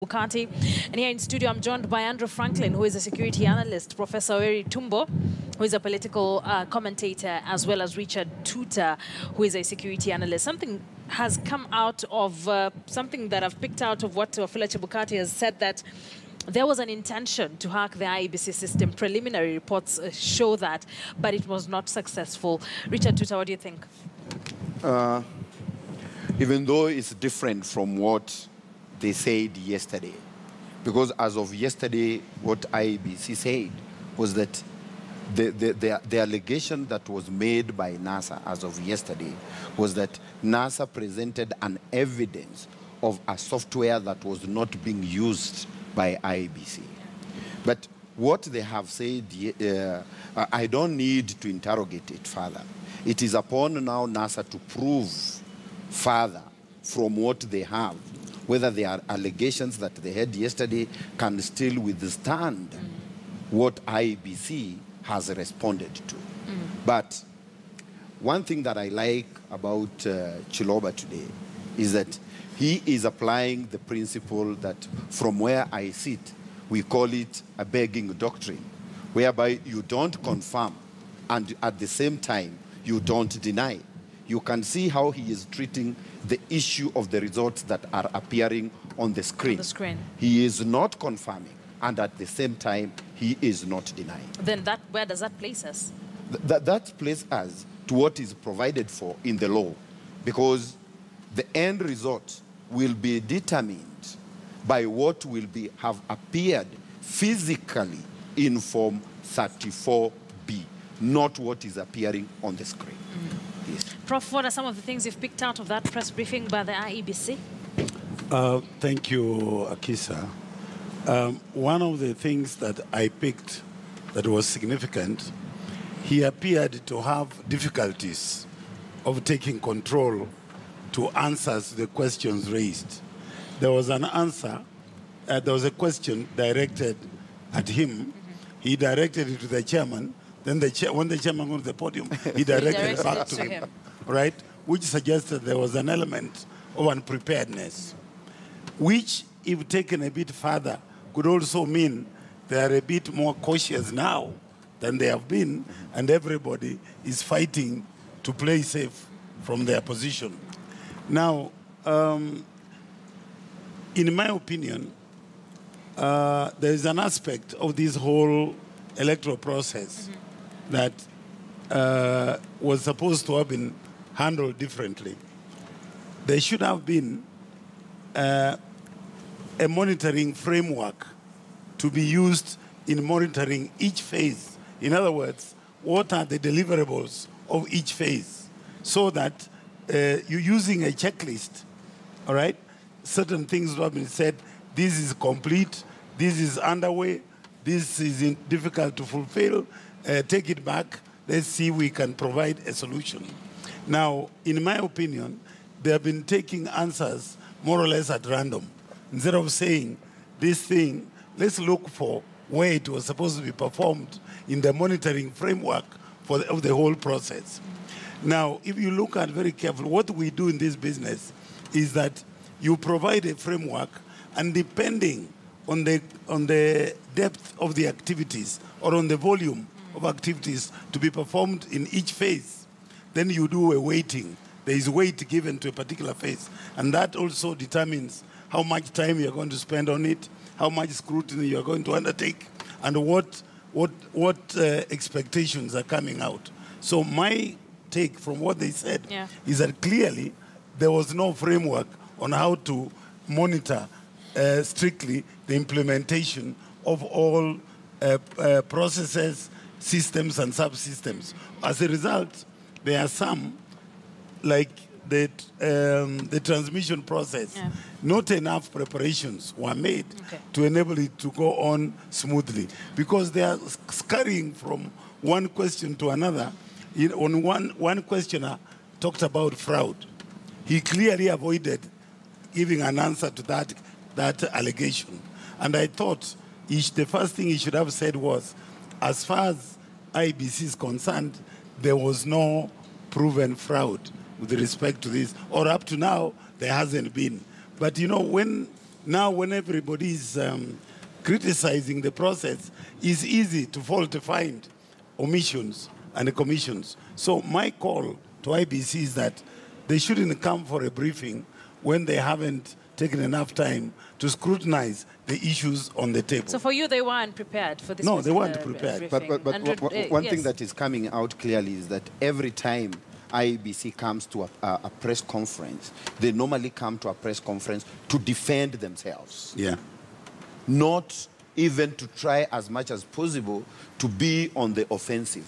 Chebukati. And here in studio, I'm joined by Andrew Franklin, who is a security analyst, Professor Oweri Tumbo, who is a political commentator, as well as Richard Tuta, who is a security analyst. Something has come out of, something that I've picked out of what Wafula Chebukati has said, that there was an intention to hack the IEBC system. Preliminary reports show that, but it was not successful. Richard Tuta, what do you think? Even though it's different from what they said yesterday, because as of yesterday, what IEBC said was that the allegation that was made by NASA as of yesterday was that NASA presented an evidence of a software that was not being used by IEBC. But what they have said, I don't need to interrogate it further. It is upon now NASA to prove further from what they have, whether the allegations that they had yesterday can still withstand what IEBC has responded to. But one thing that I like about Chiloba today is that he is applying the principle that from where I sit, we call it a begging doctrine, whereby you don't confirm and at the same time, you don't deny. You can see how he is treating the issue of the results that are appearing on the screen. He is not confirming, and at the same time, he is not denying. Then where does that place us? That places us to what is provided for in the law, because the end result will be determined by what will have appeared physically in Form 34B, not what is appearing on the screen. Yes. Prof, what are some of the things you've picked out of that press briefing by the IEBC? Thank you, Akisa. One of the things that I picked that was significant, he appeared to have difficulties of taking control to answer the questions raised. There was an answer, there was a question directed at him. He directed it to the chairman. Then when the chairman went to the podium, he directed it back to him. Right? Which suggested there was an element of unpreparedness, which, if taken a bit further, could also mean they are a bit more cautious now than they have been, and everybody is fighting to play safe from their position. Now, in my opinion, there is an aspect of this whole electoral process that was supposed to have been handled differently. There should have been a monitoring framework to be used in monitoring each phase. In other words, what are the deliverables of each phase, so that you're using a checklist, all right? Certain things have been said, this is complete, this is underway, this is difficult to fulfill, take it back, let's see if we can provide a solution. Now, in my opinion, they have been taking answers more or less at random. Instead of saying, this thing, let's look for where it was supposed to be performed in the monitoring framework of the whole process. Now, if you look at very carefully, what we do in this business is that you provide a framework, and depending on the depth of the activities or on the volume of activities to be performed in each phase, then you do a weighting. There is weight given to a particular phase, and that also determines how much time you're going to spend on it, how much scrutiny you're going to undertake, and what expectations are coming out. So my take from what they said is that clearly there was no framework on how to monitor strictly the implementation of all processes, systems, and subsystems. As a result, there are some, like the transmission process, not enough preparations were made to enable it to go on smoothly, because they are scurrying from one question to another. One questioner talked about fraud. He clearly avoided giving an answer to that allegation. And I thought the first thing he should have said was, as far as IEBC is concerned, there was no proven fraud with respect to this, or up to now, there hasn't been. But you know, when now when everybody is criticizing the process, it's easy to find omissions and commissions. So my call to IBC is that they shouldn't come for a briefing when they haven't taken enough time to scrutinize the issues on the table. So for you, they weren't prepared for this? No, they weren't prepared. But one yes. thing that is coming out clearly is that every time IEBC comes to a press conference, they normally come to a press conference to defend themselves. Yeah. Not even to try as much as possible to be on the offensive.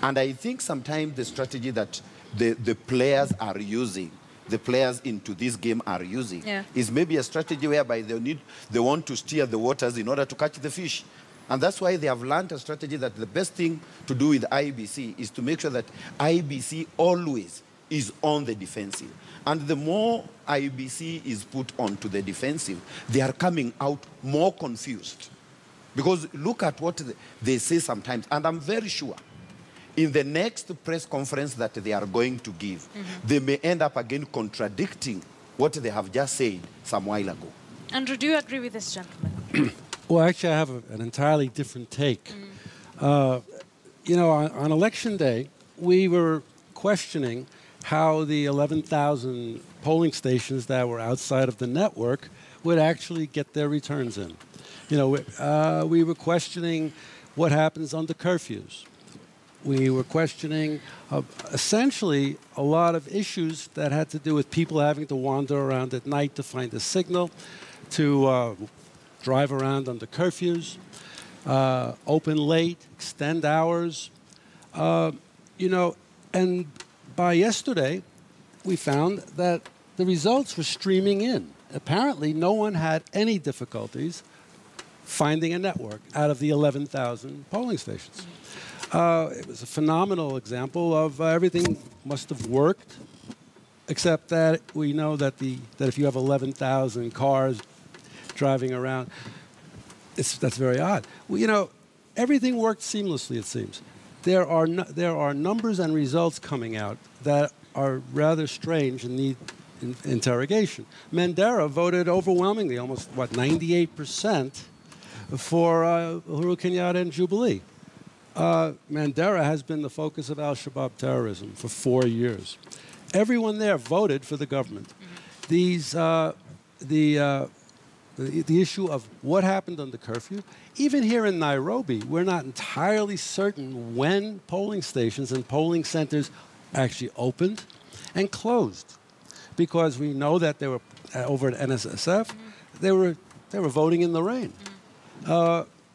And I think sometimes the strategy that the players are using, the players into this game are using, is maybe a strategy whereby they want to steer the waters in order to catch the fish. And that's why they have learned a strategy that the best thing to do with IEBC is to make sure that IEBC always is on the defensive. And the more IEBC is put onto the defensive, they are coming out more confused. Because look at what they say sometimes, and I'm very sure in the next press conference that they are going to give, they may end up again contradicting what they have just said some while ago. Andrew, do you agree with this gentleman? Well, actually, I have an entirely different take. You know, on election day, we were questioning how the 11,000 polling stations that were outside of the network would actually get their returns in. You know, we were questioning what happens under curfews. We were questioning essentially a lot of issues that had to do with people having to wander around at night to find a signal, to drive around under curfews, open late, extend hours. You know, and by yesterday, we found that the results were streaming in. Apparently, no one had any difficulties finding a network out of the 11,000 polling stations. It was a phenomenal example of everything must have worked, except that we know that if you have 11,000 cars driving around, that's very odd. Well, you know, everything worked seamlessly, it seems. There are numbers and results coming out that are rather strange and need interrogation. Mandera voted overwhelmingly, almost, what, 98% for Uhuru Kenyatta and Jubilee. Mandera has been the focus of al-Shabaab terrorism for 4 years. Everyone there voted for the government. The issue of what happened under curfew, even here in Nairobi, we're not entirely certain when polling stations and polling centers actually opened and closed, because we know that they were over at NSSF, they were voting in the rain.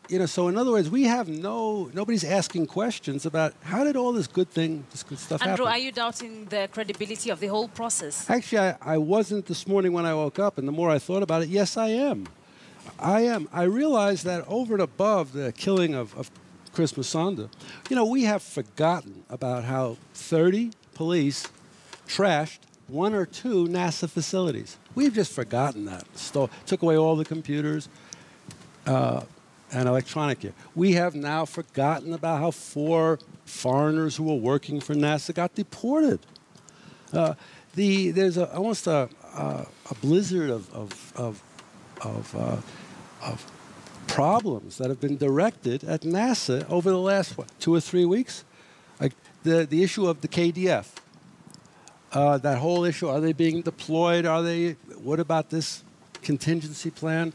You know, so in other words, we have nobody's asking questions about how did all this good stuff happen. Andrew, are you doubting the credibility of the whole process? Actually, I wasn't this morning when I woke up, and the more I thought about it, yes, I am. I realized that over and above the killing of Chris Musonda, you know, we have forgotten about how 30 police trashed 1 or 2 NASA facilities. We've just forgotten that. Took away all the computers and electronic gear. We have now forgotten about how 4 foreigners who were working for NASA got deported. There's almost a blizzard of problems that have been directed at NASA over the last 2 or 3 weeks. Like the issue of the KDF, that whole issue: are they being deployed? What about this contingency plan?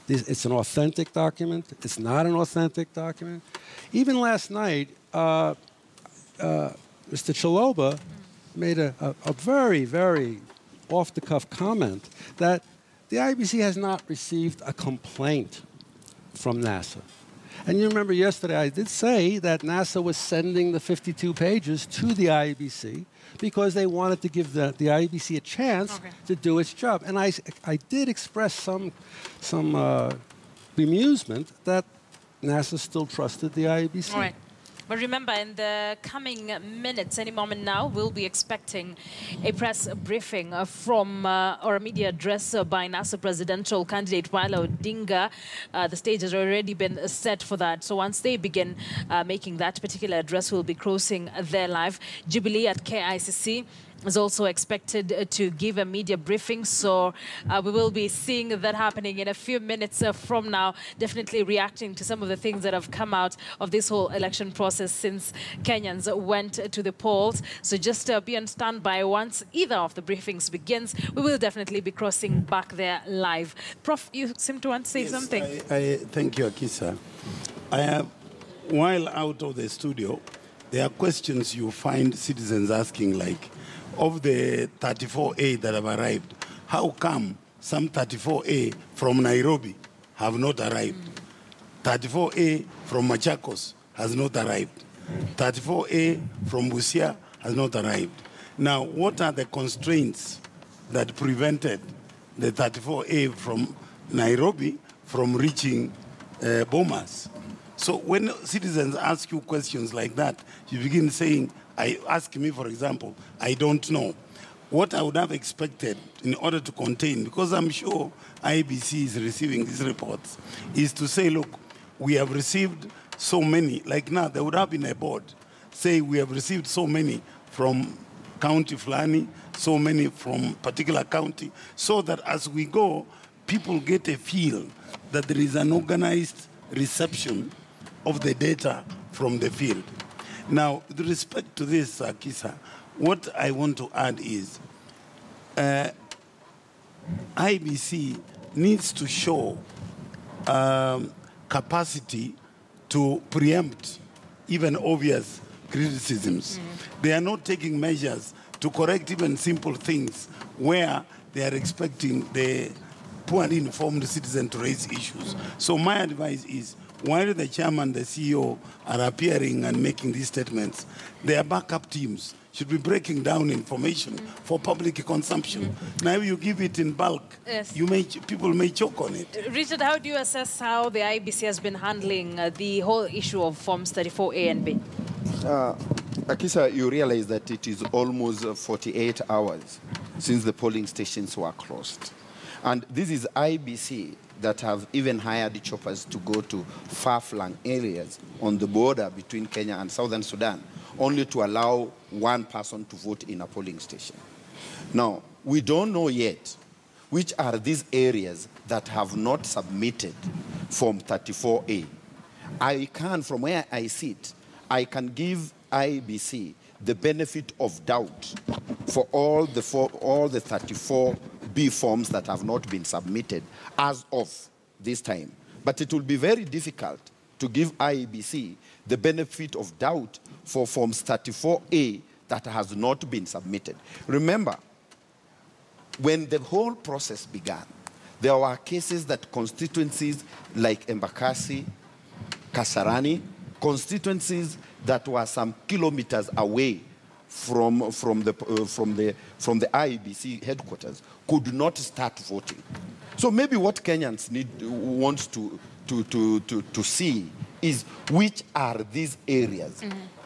It's an authentic document. It's not an authentic document. Even last night, Mr. Chaloba made a very, very off-the-cuff comment that the IEBC has not received a complaint from NASA. And you remember yesterday I did say that NASA was sending the 52 pages to the IEBC because they wanted to give the IEBC a chance to do its job. And I did express some bemusement that NASA still trusted the IEBC. All right. But remember, in the coming minutes, any moment now, we'll be expecting a press briefing from or a media address by NASA presidential candidate Raila Odinga. The stage has already been set for that. So once they begin making that particular address, we'll be crossing there live. Jubilee at KICC. is also expected to give a media briefing. So we will be seeing that happening in a few minutes from now, definitely reacting to some of the things that have come out of this whole election process since Kenyans went to the polls. So just be on standby. Once either of the briefings begins, we will definitely be crossing back there live. Prof, you seem to want to say something. Thank you, Akisa. While out of the studio, there are questions you find citizens asking, like, of the 34A that have arrived, how come some 34A from Nairobi have not arrived? 34A from Machakos has not arrived. 34A from Busia has not arrived. Now, what are the constraints that prevented the 34A from Nairobi from reaching Bomas? So when citizens ask you questions like that, you begin saying, ask me, for example, I don't know. What I would have expected in order to contain, because I'm sure IEBC is receiving these reports, is to say, look, we have received so many, like now there would have been a board, say we have received so many from county Fulani, so many from particular county, so that as we go, people get a feel that there is an organized reception of the data from the field. Now, with respect to this, Kisa, what I want to add is IEBC needs to show capacity to preempt even obvious criticisms. They are not taking measures to correct even simple things where they are expecting the poorly informed citizen to raise issues. So my advice is, while the chairman, the CEO are appearing and making these statements, their backup teams should be breaking down information for public consumption. Now, if you give it in bulk, yes, people may choke on it. Richard, how do you assess how the IEBC has been handling the whole issue of Forms 34A and B? Akisa, you realize that it is almost 48 hours since the polling stations were closed. And this is IEBC that have even hired choppers to go to far-flung areas on the border between Kenya and Southern Sudan, only to allow one person to vote in a polling station. Now, we don't know yet which are these areas that have not submitted Form 34A. I can, from where I sit, I can give IEBC the benefit of doubt for all the 34B forms that have not been submitted as of this time. But it will be very difficult to give IEBC the benefit of doubt for Forms 34A that has not been submitted. Remember, when the whole process began, there were cases that constituencies like Embakasi, Kasarani, constituencies that were some kilometers away from the IEBC headquarters could not start voting. So maybe what Kenyans want to see is which are these areas,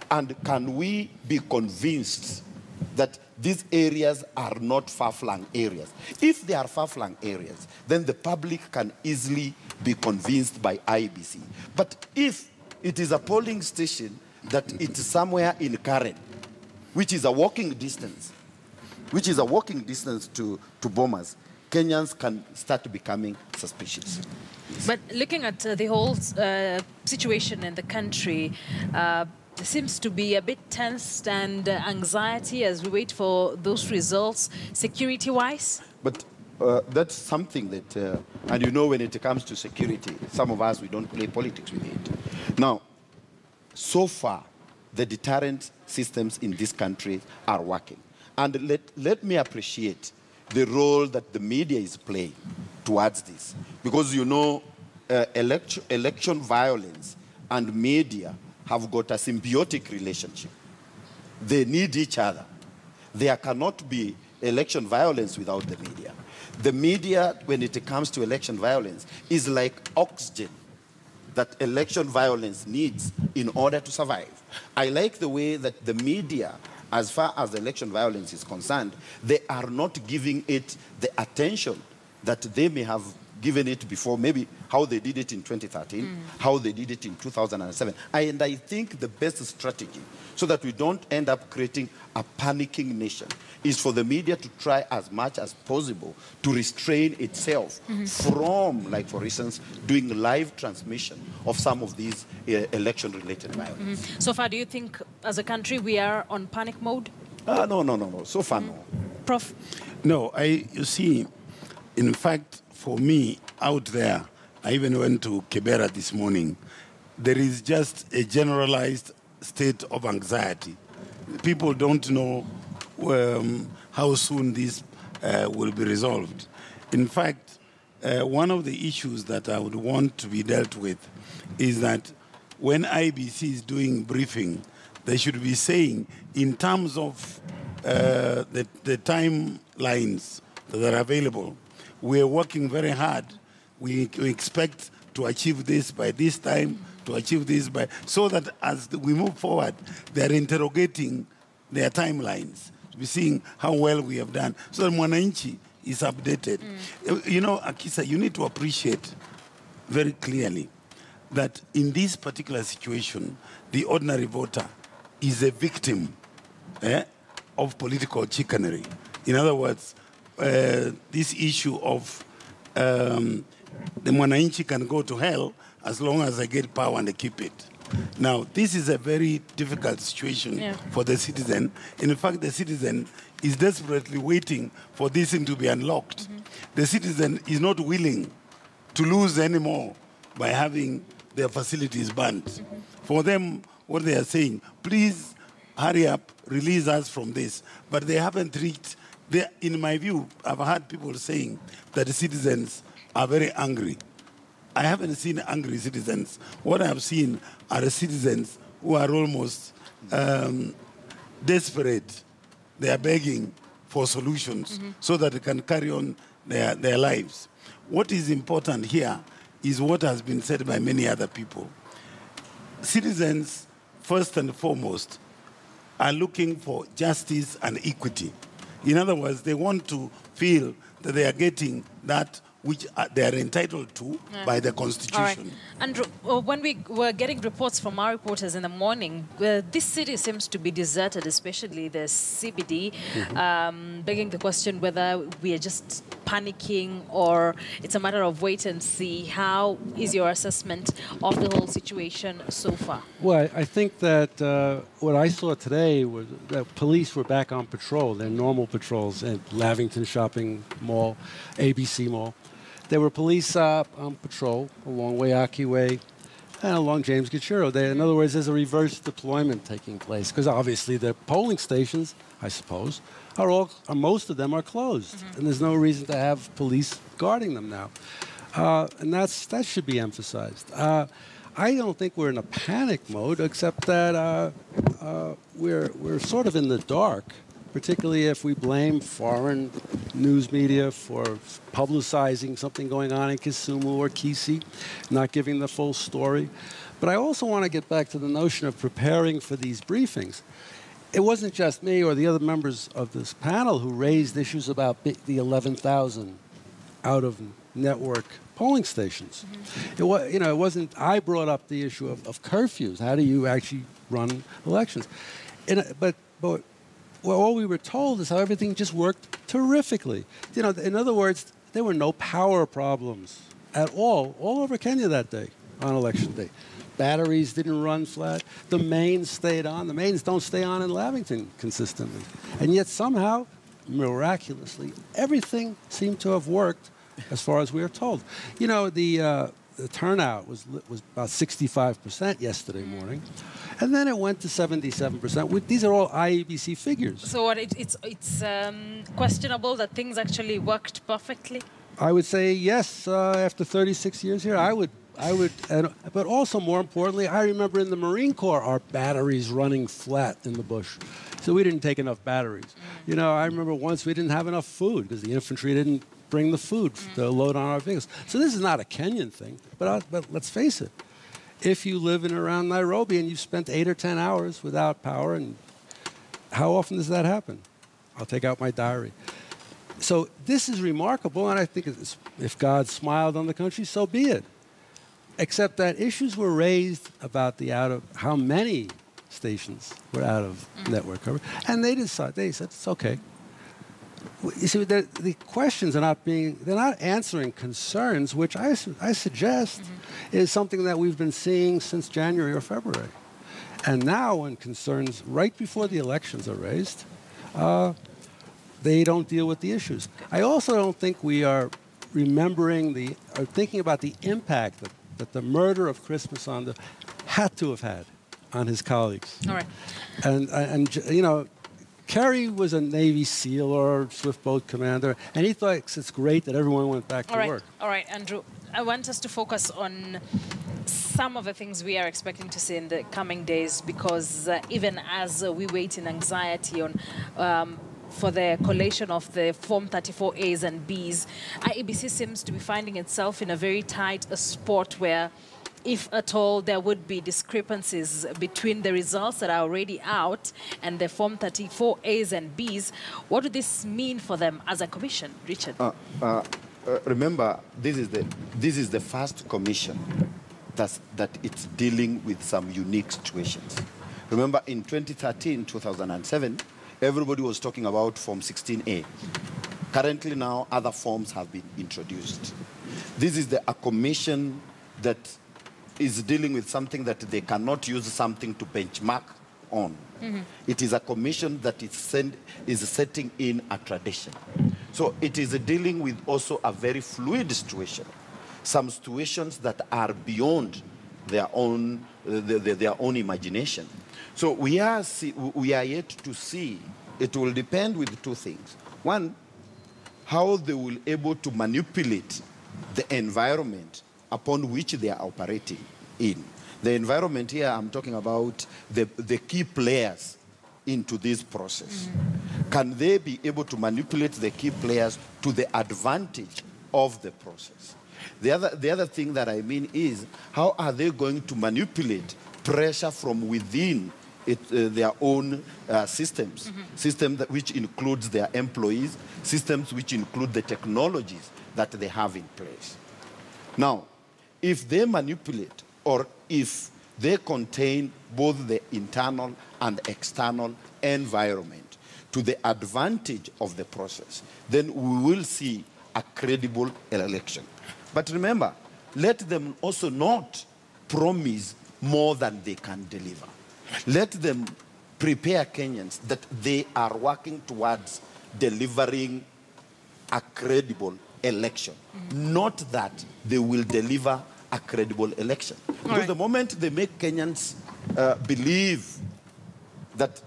and can we be convinced that these areas are not far-flung areas? If they are far-flung areas, then the public can easily be convinced by IEBC. But if it is a polling station that it's somewhere in Karen, which is a walking distance, to Bomas, Kenyans can start becoming suspicious. But looking at the whole situation in the country, there seems to be a bit tensed and anxiety as we wait for those results, security-wise. But that's something that, and you know, when it comes to security, some of us, we don't play politics with it. Now, so far, the deterrent systems in this country are working. And let me appreciate the role that the media is playing towards this. Because, you know, election violence and media have got a symbiotic relationship. They need each other. There cannot be election violence without the media. The media, when it comes to election violence, is like oxygen that election violence needs in order to survive. I like the way that the media, as far as election violence is concerned, they are not giving it the attention that they may have given it before, maybe how they did it in 2013, how they did it in 2007. And I think the best strategy, so that we don't end up creating a panicking nation, is for the media to try as much as possible to restrain itself from, like for instance, doing live transmission of some of these election-related violence. So far, do you think as a country we are on panic mode? No. So far, no. Prof? No, you see, in fact, for me, out there, I even went to Kibera this morning, there is just a generalized state of anxiety. People don't know how soon this will be resolved. In fact, one of the issues that I would want to be dealt with is that when IEBC is doing briefing, they should be saying, in terms of the timelines that are available, we are working very hard. We expect to achieve this by this time, to achieve this by... So that as we move forward, they're interrogating their timelines, to be seeing how well we have done, so that Mwananchi is updated. You know, Akisa, you need to appreciate very clearly that in this particular situation, the ordinary voter is a victim of political chicanery. In other words, this issue of the Mwananchi can go to hell as long as I get power and I keep it. Now, this is a very difficult situation for the citizen. In fact, the citizen is desperately waiting for this thing to be unlocked. The citizen is not willing to lose anymore by having their facilities banned. For them, what they are saying, please hurry up, release us from this. But they haven't reached, in my view, I've heard people saying that the citizens are very angry. I haven't seen angry citizens. What I have seen are citizens who are almost desperate. They are begging for solutions so that they can carry on their lives. What is important here is what has been said by many other people. Citizens, first and foremost, are looking for justice and equity. In other words, they want to feel that they are getting that which they are entitled to by the Constitution. All right. Andrew, when we were getting reports from our reporters in the morning, this city seems to be deserted, especially the CBD, begging the question whether we are just panicking or it's a matter of wait and see. How is your assessment of the whole situation so far? Well, I think that what I saw today was that police were back on patrol, their normal patrols at Lavington Shopping Mall, ABC Mall. There were police on patrol along Wayaki Way and along James Gachiro. In other words, there's a reverse deployment taking place because obviously the polling stations, I suppose, most of them are closed, and there's no reason to have police guarding them now. And that should be emphasized. I don't think we're in a panic mode, except that we're sort of in the dark, particularly if we blame foreign news media for publicizing something going on in Kisumu or Kisi, not giving the full story. But I also want to get back to the notion of preparing for these briefings. It wasn't just me or the other members of this panel who raised issues about the 11,000 out-of-network polling stations. It wasn't. I brought up the issue of curfews. How do you actually run elections? But all we were told is how everything just worked terrifically. In other words, there were no power problems at all over Kenya that day on election day. Batteries didn't run flat. The mains stayed on. The mains don't stay on in Lavington consistently. And yet somehow, miraculously, everything seemed to have worked as far as we were told. The turnout was about 65% yesterday morning. And then it went to 77%. These are all IEBC figures. So it's questionable that things actually worked perfectly? I would say yes. After 36 years here, I would. But also more importantly, I remember in the Marine Corps, our batteries running flat in the bush. So we didn't take enough batteries. I remember once we didn't have enough food because the infantry didn't bring the food to load on our vehicles. So this is not a Kenyan thing. But let's face it. If you live in and around Nairobi and you've spent 8 or 10 hours without power, and how often does that happen? I'll take out my diary. So this is remarkable, and I think if God smiled on the country, so be it. Except that issues were raised about how many stations were out of network coverage, and they said it's okay. You see, the questions are they're not answering concerns, which I suggest is something that we've been seeing since January or February. And now when concerns right before the elections are raised, they don't deal with the issues. I also don't think we are remembering or thinking about the impact that the murder of Chris Msonda had to have had on his colleagues. All right. And you know, Kerry was a Navy SEAL or swift boat commander, and he thought it's great that everyone went back to work. All right, Andrew. I want us to focus on some of the things we are expecting to see in the coming days, because even as we wait in anxiety on for the collation of the Form 34As and Bs, IEBC seems to be finding itself in a very tight spot where, if at all, there would be discrepancies between the results that are already out and the Form 34As and Bs. What would this mean for them as a commission, Richard? Remember, this is the first commission that it's dealing with some unique situations. Remember, in 2013, 2007, everybody was talking about Form 16A. Currently now, other forms have been introduced. This is a commission that is dealing with something that they cannot use something to benchmark on. It is a commission that is setting in a tradition. So it is dealing with also a very fluid situation, some situations that are beyond their own imagination. So we are yet to see. It will depend with two things. One, how they will able to manipulate the environment upon which they are operating in. The environment here, I'm talking about the key players into this process. Can they be able to manipulate the key players to the advantage of the process? The other thing that I mean is, how are they going to manipulate pressure from within their own systems, systems which includes their employees, systems which include the technologies that they have in place. Now, if they manipulate, or if they contain both the internal and external environment to the advantage of the process, then we will see a credible election. But remember, let them also not promise more than they can deliver. Let them prepare Kenyans that they are working towards delivering a credible election, not that they will deliver a credible election. Because the moment they make Kenyans believe that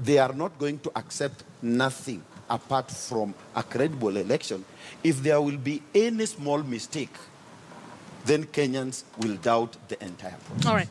they are not going to accept nothing apart from a credible election, if there will be any small mistake, then Kenyans will doubt the entire process. All right.